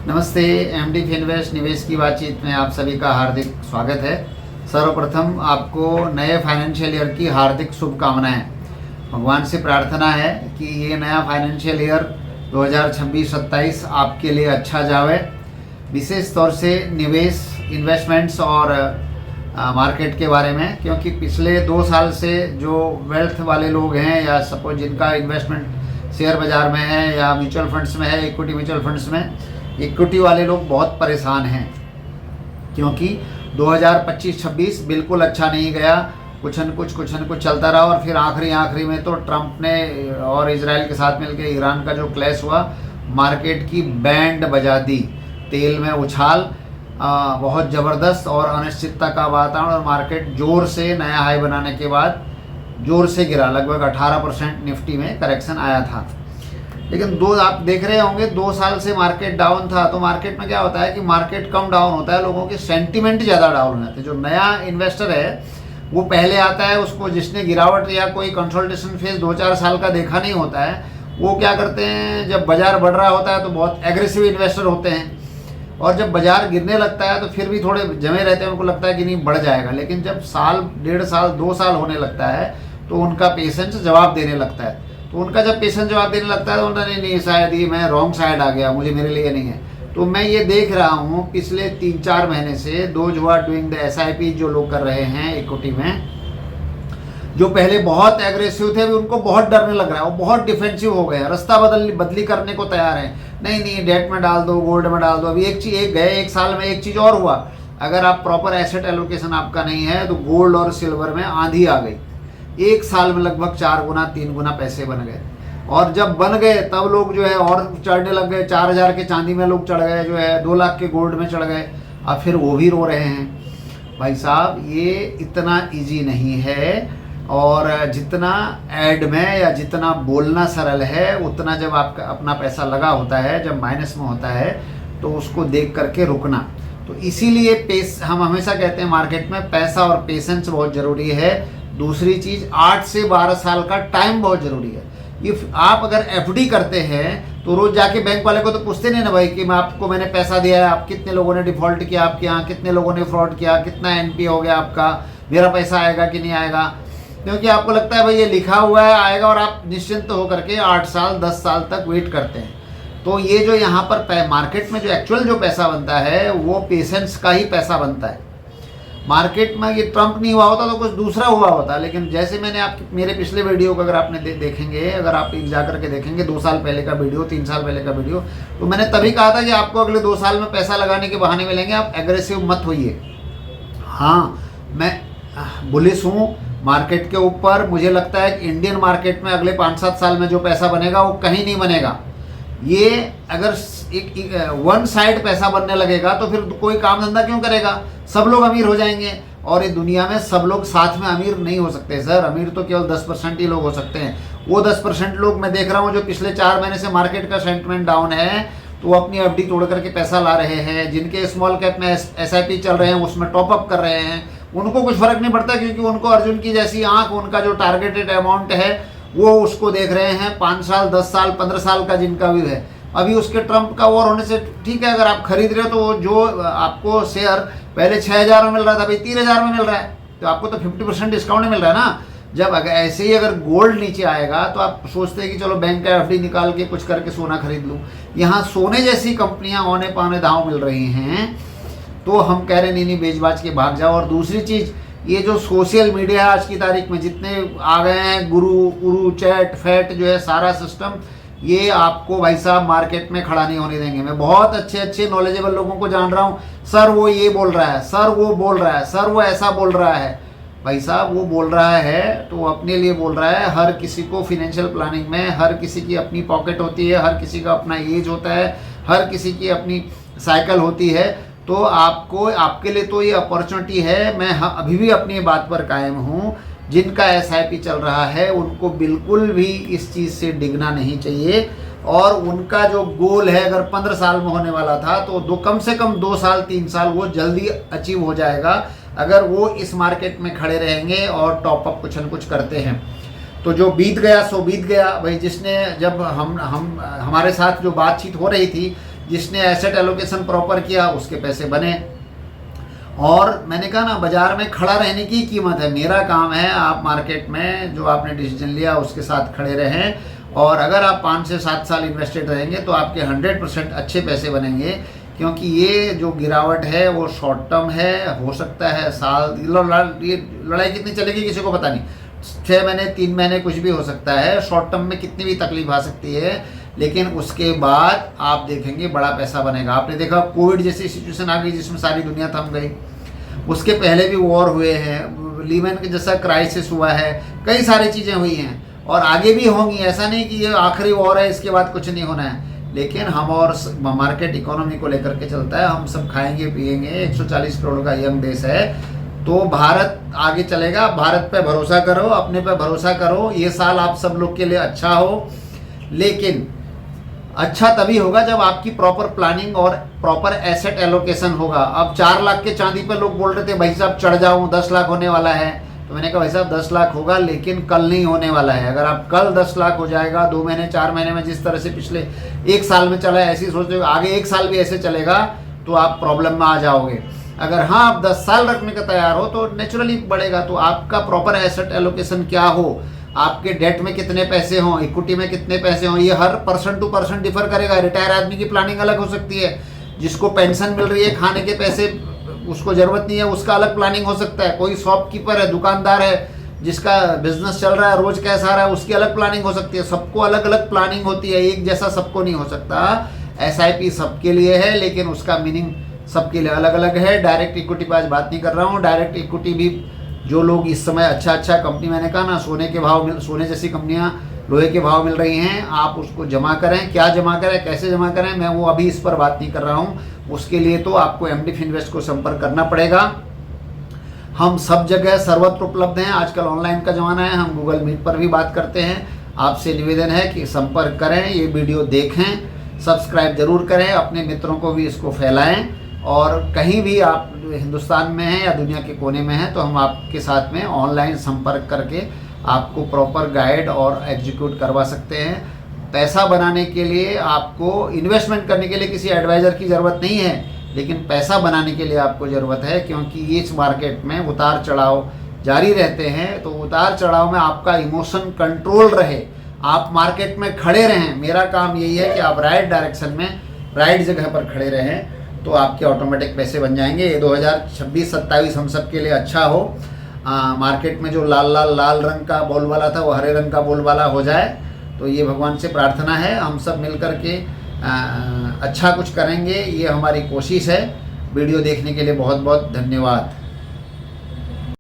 नमस्ते। MD Finvest निवेश की बातचीत में आप सभी का हार्दिक स्वागत है। सर्वप्रथम आपको नए फाइनेंशियल ईयर की हार्दिक शुभकामनाएं। भगवान से प्रार्थना है कि ये नया फाइनेंशियल ईयर 2026-27 आपके लिए अच्छा जावे, विशेष तौर से निवेश, इन्वेस्टमेंट्स और मार्केट के बारे में, क्योंकि पिछले 2 साल से जो वेल्थ वाले लोग हैं या सपोज जिनका इन्वेस्टमेंट शेयर बाज़ार में है या म्यूचुअल फंड्स में है, इक्विटी म्यूचुअल फंड्स में, इक्विटी वाले लोग बहुत परेशान हैं क्योंकि 2025-26 बिल्कुल अच्छा नहीं गया। कुछ न कुछ चलता रहा और फिर आखिरी में तो ट्रंप ने और इजराइल के साथ मिलकर ईरान का जो क्लैश हुआ, मार्केट की बैंड बजा दी। तेल में उछाल बहुत ज़बरदस्त और अनिश्चितता का वातावरण, और मार्केट जोर से नया हाई बनाने के बाद जोर से गिरा। लगभग 18% निफ्टी में करेक्शन आया था। लेकिन आप देख रहे होंगे 2 साल से मार्केट डाउन था। तो मार्केट में क्या होता है कि मार्केट कम डाउन होता है, लोगों के सेंटिमेंट ज़्यादा डाउन हो जाते हैं। जो नया इन्वेस्टर है वो पहले आता है, उसको जिसने गिरावट या कोई कंसोलिडेशन फेज 2-4 साल का देखा नहीं होता है, वो क्या करते हैं, जब बाजार बढ़ रहा होता है तो बहुत एग्रेसिव इन्वेस्टर होते हैं, और जब बाजार गिरने लगता है तो फिर भी थोड़े जमे रहते हैं, उनको लगता है कि नहीं बढ़ जाएगा। लेकिन जब साल, 1.5 साल, 2 साल होने लगता है तो उनका पेशेंस जवाब देने लगता है। तो उनका जब पेशेंस जवाब देने लगता है तो उनका नहीं शायद ये मैं रॉन्ग साइड आ गया, मुझे मेरे लिए नहीं है। तो मैं ये देख रहा हूँ पिछले 3-4 महीने से, those who are doing the SIP जो लोग कर रहे हैं इक्विटी में, जो पहले बहुत एग्रेसिव थे, भी उनको बहुत डरने लग रहा है, वो बहुत डिफेंसिव हो गए, रास्ता बदली करने को तैयार है। नहीं डेट में डाल दो, गोल्ड में डाल दो। अभी एक साल में एक चीज़ और हुआ, अगर आप प्रॉपर एसेट एलोकेशन आपका नहीं है तो गोल्ड और सिल्वर में आंधी आ गई। 1 साल में लगभग 4 गुना 3 गुना पैसे बन गए, और जब बन गए तब लोग जो है और चढ़ने लग गए। 4,000 के चांदी में लोग चढ़ गए, जो है 2 लाख के गोल्ड में चढ़ गए। अब फिर वो भी रो रहे हैं। भाई साहब, ये इतना इजी नहीं है, और जितना ऐड में या जितना बोलना सरल है, उतना जब आपका अपना पैसा लगा होता है, जब माइनस में होता है, तो उसको देख करके रुकना। तो इसीलिए हम हमेशा कहते हैं मार्केट में पैसा और पेशेंस बहुत ज़रूरी है। दूसरी चीज़, 8 से 12 साल का टाइम बहुत ज़रूरी है। इफ़ आप अगर FD करते हैं तो रोज़ जाके बैंक वाले को तो पूछते नहीं ना भाई कि मैंने पैसा दिया है, आप कितने लोगों ने डिफ़ॉल्ट किया, आपके यहाँ कितने लोगों ने फ्रॉड किया, कितना NPA हो गया आपका, मेरा पैसा आएगा कि नहीं आएगा। क्योंकि आपको लगता है भाई ये लिखा हुआ है आएगा, और आप निश्चिंत होकर के 8 साल 10 साल तक वेट करते हैं। तो ये जो यहाँ पर मार्केट में जो एक्चुअल जो पैसा बनता है वो पेशेंस का ही पैसा बनता है। मार्केट में ये ट्रंप नहीं हुआ होता तो कुछ दूसरा हुआ होता। लेकिन जैसे मैंने मेरे पिछले वीडियो को अगर आपने देखेंगे, अगर आप जा करके देखेंगे 2 साल पहले का वीडियो, 3 साल पहले का वीडियो, तो मैंने तभी कहा था कि आपको अगले 2 साल में पैसा लगाने के बहाने मिलेंगे, आप एग्रेसिव मत होइए। हाँ, मैं बुलिश हूँ मार्केट के ऊपर। मुझे लगता है कि इंडियन मार्केट में अगले 5-7 साल में जो पैसा बनेगा वो कहीं नहीं बनेगा। ये अगर एक वन साइड पैसा बनने लगेगा तो फिर कोई काम धंधा क्यों करेगा, सब लोग अमीर हो जाएंगे। और ये दुनिया में सब लोग साथ में अमीर नहीं हो सकते सर, अमीर तो केवल 10% ही लोग हो सकते हैं। वो 10% लोग मैं देख रहा हूँ जो पिछले 4 महीने से मार्केट का सेंटिमेंट डाउन है, तो वो अपनी FD तोड़ करके पैसा ला रहे हैं। जिनके स्मॉल कैप में SIP चल रहे हैं उसमें टॉपअप कर रहे हैं, उनको कुछ फर्क नहीं पड़ता, क्योंकि उनको अर्जुन की जैसी आंख, उनका जो टारगेटेड अमाउंट है वो उसको देख रहे हैं। 5 साल 10 साल 15 साल का जिनका भी है। अभी उसके ट्रंप का वॉर होने से ठीक है, अगर आप खरीद रहे हो तो जो आपको शेयर पहले 6,000 में मिल रहा था, अभी 3,000 में मिल रहा है, तो आपको तो 50% डिस्काउंट मिल रहा है ना। जब अगर ऐसे ही अगर गोल्ड नीचे आएगा तो आप सोचते हैं कि चलो बैंक का FD निकाल के कुछ करके सोना खरीद लूँ। यहाँ सोने जैसी कंपनियाँ औने पाने दांव मिल रही हैं, तो हम कह रहे नहीं बेच बाज के भाग जाओ। और दूसरी चीज़, ये जो सोशल मीडिया आज की तारीख में जितने आ गए हैं, गुरु चैट फैट जो है सारा सिस्टम, ये आपको भाई साहब मार्केट में खड़ा नहीं होने देंगे। मैं बहुत अच्छे नॉलेजेबल लोगों को जान रहा हूँ, सर वो ये बोल रहा है, सर वो बोल रहा है, सर वो ऐसा बोल रहा है। भाई साहब वो बोल रहा है तो वो अपने लिए बोल रहा है। हर किसी को फिनेंशियल प्लानिंग में, हर किसी की अपनी पॉकेट होती है, हर किसी का अपना एज होता है, हर किसी की अपनी साइकिल होती है। तो आपके लिए तो ये अपॉर्चुनिटी है। मैं अभी भी अपनी बात पर कायम हूँ, जिनका SIP चल रहा है उनको बिल्कुल भी इस चीज़ से डिगना नहीं चाहिए। और उनका जो गोल है अगर 15 साल में होने वाला था तो कम से कम 2 साल 3 साल वो जल्दी अचीव हो जाएगा, अगर वो इस मार्केट में खड़े रहेंगे और टॉपअप कुछ न कुछ करते हैं। तो जो बीत गया सो बीत गया भाई। जिसने जब हमारे साथ जो बातचीत हो रही थी जिसने एसेट एलोकेशन प्रॉपर किया उसके पैसे बने। और मैंने कहा ना, बाजार में खड़ा रहने की कीमत है। मेरा काम है आप मार्केट में जो आपने डिसीजन लिया उसके साथ खड़े रहें, और अगर आप 5 से 7 साल इन्वेस्टेड रहेंगे तो आपके 100% अच्छे पैसे बनेंगे। क्योंकि ये जो गिरावट है वो शॉर्ट टर्म है, हो सकता है साल, ये लड़ाई कितनी चलेगी किसी को पता नहीं, 6 महीने 3 महीने कुछ भी हो सकता है। शॉर्ट टर्म में कितनी भी तकलीफ आ सकती है, लेकिन उसके बाद आप देखेंगे बड़ा पैसा बनेगा। आपने देखा कोविड जैसी सिचुएशन आ गई जिसमें सारी दुनिया थम गई, उसके पहले भी वॉर हुए हैं, लीमैन के जैसा क्राइसिस हुआ है, कई सारी चीज़ें हुई हैं और आगे भी होंगी। ऐसा नहीं कि ये आखिरी वॉर है इसके बाद कुछ नहीं होना है। लेकिन हम और मार्केट इकोनॉमी को लेकर के चलता है, हम सब खाएंगे पिएंगे। 140 करोड़ का यंग देश है, तो भारत आगे चलेगा। भारत पे भरोसा करो, अपने पे भरोसा करो। ये साल आप सब लोग के लिए अच्छा हो, लेकिन अच्छा तभी होगा जब आपकी प्रॉपर प्लानिंग और प्रॉपर एसेट एलोकेशन होगा। अब 4 लाख के चांदी पे लोग बोल रहे थे भाई साहब चढ़ जाऊं, 10 लाख होने वाला है, तो मैंने कहा भाई साहब 10 लाख होगा लेकिन कल नहीं होने वाला है। अगर आप कल 10 लाख हो जाएगा 2 महीने 4 महीने में, जिस तरह से पिछले 1 साल में चला है, ऐसी सोचते हो आगे 1 साल भी ऐसे चलेगा तो आप प्रॉब्लम में आ जाओगे। अगर हाँ आप 10 साल रखने का तैयार हो तो नेचुरली बढ़ेगा। तो आपका प्रॉपर एसेट एलोकेशन क्या हो, आपके डेट में कितने पैसे हों, इक्विटी में कितने पैसे हों, ये हर पर्सन टू पर्सन डिफर करेगा। रिटायर आदमी की प्लानिंग अलग हो सकती है, जिसको पेंशन मिल रही है, खाने के पैसे उसको जरूरत नहीं है, उसका अलग प्लानिंग हो सकता है। कोई शॉपकीपर है, दुकानदार है, जिसका बिजनेस चल रहा है, रोज कैसा आ रहा है, उसकी अलग प्लानिंग हो सकती है। सबको अलग अलग प्लानिंग होती है, एक जैसा सबको नहीं हो सकता। SIP सबके लिए है, लेकिन उसका मीनिंग सबके लिए अलग अलग है। डायरेक्ट इक्विटी पर आज बात नहीं कर रहा हूँ। डायरेक्ट इक्विटी भी जो लोग इस समय अच्छा कंपनी, मैंने कहा ना सोने जैसी कंपनियां लोहे के भाव मिल रही हैं, आप उसको जमा करें। क्या जमा करें, कैसे जमा करें, मैं वो अभी इस पर बात नहीं कर रहा हूं। उसके लिए तो आपको MD Finvest को संपर्क करना पड़ेगा। हम सब जगह सर्वत्र उपलब्ध हैं। आजकल ऑनलाइन का जमाना है, हम गूगल मीट पर भी बात करते हैं। आपसे निवेदन है कि संपर्क करें, ये वीडियो देखें, सब्सक्राइब जरूर करें, अपने मित्रों को भी इसको फैलाएं। और कहीं भी आप हिंदुस्तान में हैं या दुनिया के कोने में हैं तो हम आपके साथ में ऑनलाइन संपर्क करके आपको प्रॉपर गाइड और एग्जीक्यूट करवा सकते हैं। पैसा बनाने के लिए, आपको इन्वेस्टमेंट करने के लिए किसी एडवाइज़र की ज़रूरत नहीं है, लेकिन पैसा बनाने के लिए आपको ज़रूरत है। क्योंकि इस मार्केट में उतार चढ़ाव जारी रहते हैं, तो उतार चढ़ाव में आपका इमोशन कंट्रोल रहे, आप मार्केट में खड़े रहें। मेरा काम यही है कि आप राइट डायरेक्शन में राइट जगह पर खड़े रहें, तो आपके ऑटोमेटिक पैसे बन जाएंगे। ये 2026-27 हम सब के लिए अच्छा हो। मार्केट में जो लाल रंग का बोलबाला था वो हरे रंग का बोलबाला हो जाए, तो ये भगवान से प्रार्थना है। हम सब मिल कर के अच्छा कुछ करेंगे, ये हमारी कोशिश है। वीडियो देखने के लिए बहुत बहुत धन्यवाद।